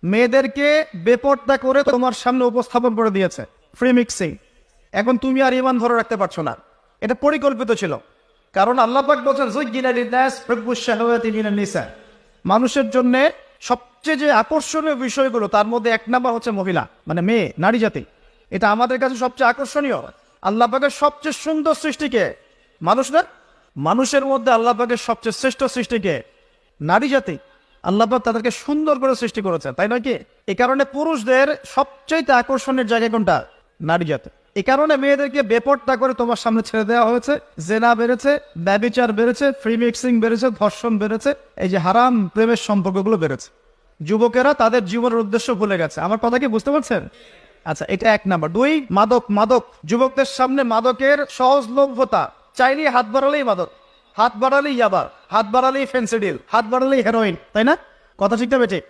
মেয়েদেরকে বেপর্দা করে তোমার সামনে উপস্থাপন করে দিয়েছে, ফ্রি মিক্সিং। এখন তুমি আর ইমান ধরে রাখতে পারছো না। এটা পরিকল্পিত ছিল, কারণ আল্লাহ পাক বলেছেন যুজ্জিনা লিন-নাস হুব্বুশ শাহাওয়াতি মিনান নিসা। মানুষের জন্য সবচেয়ে যে আকর্ষণীয় বিষয়গুলো, তার মধ্যে এক নাম্বার হচ্ছে মহিলা, মানে মেয়ে, নারী জাতি। এটা আমাদের কাছে সবচেয়ে আকর্ষণীয়। আল্লাহ পাকের সবচেয়ে সুন্দর সৃষ্টিকে মানুষ না, মানুষের মধ্যে আল্লাহ পাকের সবচেয়ে শ্রেষ্ঠ সৃষ্টিকে নারী জাতি। আল্লাহ পাক তাদেরকে সুন্দর করে সৃষ্টি করেছে, তাই নয় কি? এই কারণে পুরুষদের সবচেয়ে আকর্ষণের জায়গা কোনটা? নারী জাতি। এই কারণে মেয়েদেরকে বেপর্দা করে তোমার সামনে ছেড়ে দেওয়া হয়েছে। জেনা বেড়েছে, ব্যভিচার বেড়েছে, ফ্রি মিক্সিং বেড়েছে, ধর্ষণ বেড়েছে, এই যে হারাম প্রেমের সম্পর্কগুলো বেড়েছে। যুবকেরা তাদের জীবনের উদ্দেশ্য ভুলে গেছে। আমার কথা কি বুঝতে পারছেন? আচ্ছা, এটা এক নাম্বার। দুই, মাদক। মাদক, যুবকদের সামনে মাদকের সহজলভ্যতা। চাইলেই হাত বাড়ালেই মাদক, হাত বাড়ালেই ইয়াবা, হাত বাড়ালেই ফেন্সিডিল, হাত বাড়ালেই হেরোইন, তাই না? কথা ঠিক না বেটে?